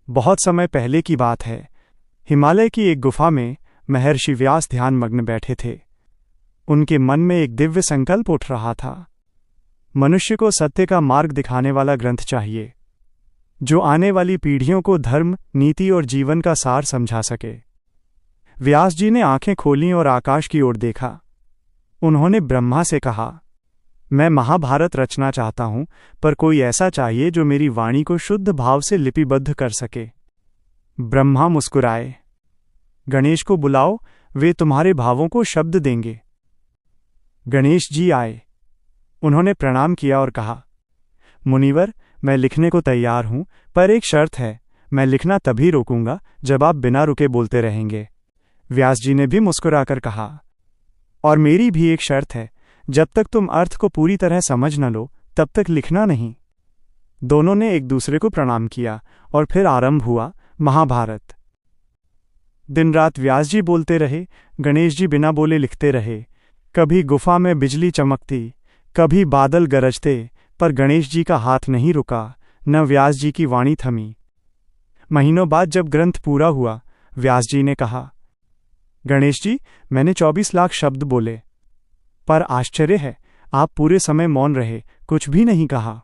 बहुत समय पहले की बात है। हिमालय की एक गुफा में महर्षि व्यास ध्यान मग्न बैठे थे। उनके मन में एक दिव्य संकल्प उठ रहा था। मनुष्य को सत्य का मार्ग दिखाने वाला ग्रंथ चाहिए, जो आने वाली पीढ़ियों को धर्म, नीति और जीवन का सार समझा सके। व्यास जी ने आंखें खोलीं और आकाश की ओर देखा। उन्होंने ब्रह्मा से कहा, मैं महाभारत रचना चाहता हूं, पर कोई ऐसा चाहिए जो मेरी वाणी को शुद्ध भाव से लिपिबद्ध कर सके। ब्रह्मा मुस्कुराए। गणेश को बुलाओ, वे तुम्हारे भावों को शब्द देंगे। गणेश जी आए। उन्होंने प्रणाम किया और कहा, मुनिवर, मैं लिखने को तैयार हूं, पर एक शर्त है। मैं लिखना तभी रोकूंगा जब आप बिना रुके बोलते रहेंगे। व्यास जी ने भी मुस्कुराकर कहा, और मेरी भी एक शर्त है। जब तक तुम अर्थ को पूरी तरह समझ न लो, तब तक लिखना नहीं। दोनों ने एक दूसरे को प्रणाम किया और फिर आरंभ हुआ महाभारत। दिन रात व्यास जी बोलते रहे, गणेश जी बिना बोले लिखते रहे। कभी गुफा में बिजली चमकती, कभी बादल गरजते, पर गणेश जी का हाथ नहीं रुका, न व्यास जी की वाणी थमी। महीनों बाद जब ग्रंथ पूरा हुआ, व्यास जी ने कहा, गणेश जी, मैंने 24 लाख शब्द बोले, पर आश्चर्य है, आप पूरे समय मौन रहे, कुछ भी नहीं कहा।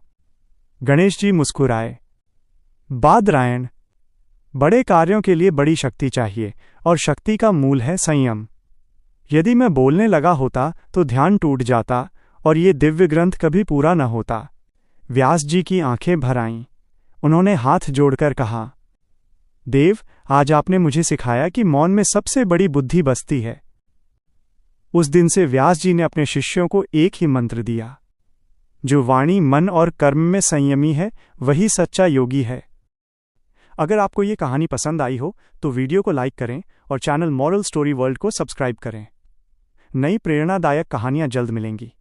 गणेश जी मुस्कुराए। बादरायण, बड़े कार्यों के लिए बड़ी शक्ति चाहिए, और शक्ति का मूल है संयम। यदि मैं बोलने लगा होता तो ध्यान टूट जाता और ये दिव्य ग्रंथ कभी पूरा न होता। व्यास जी की आंखें भर आईं। उन्होंने हाथ जोड़कर कहा, देव, आज आपने मुझे सिखाया कि मौन में सबसे बड़ी बुद्धि बसती है। उस दिन से व्यास जी ने अपने शिष्यों को एक ही मंत्र दिया, जो वाणी, मन और कर्म में संयमी है, वही सच्चा योगी है। अगर आपको ये कहानी पसंद आई हो तो वीडियो को लाइक करें और चैनल मॉरल स्टोरी वर्ल्ड को सब्सक्राइब करें। नई प्रेरणादायक कहानियां जल्द मिलेंगी।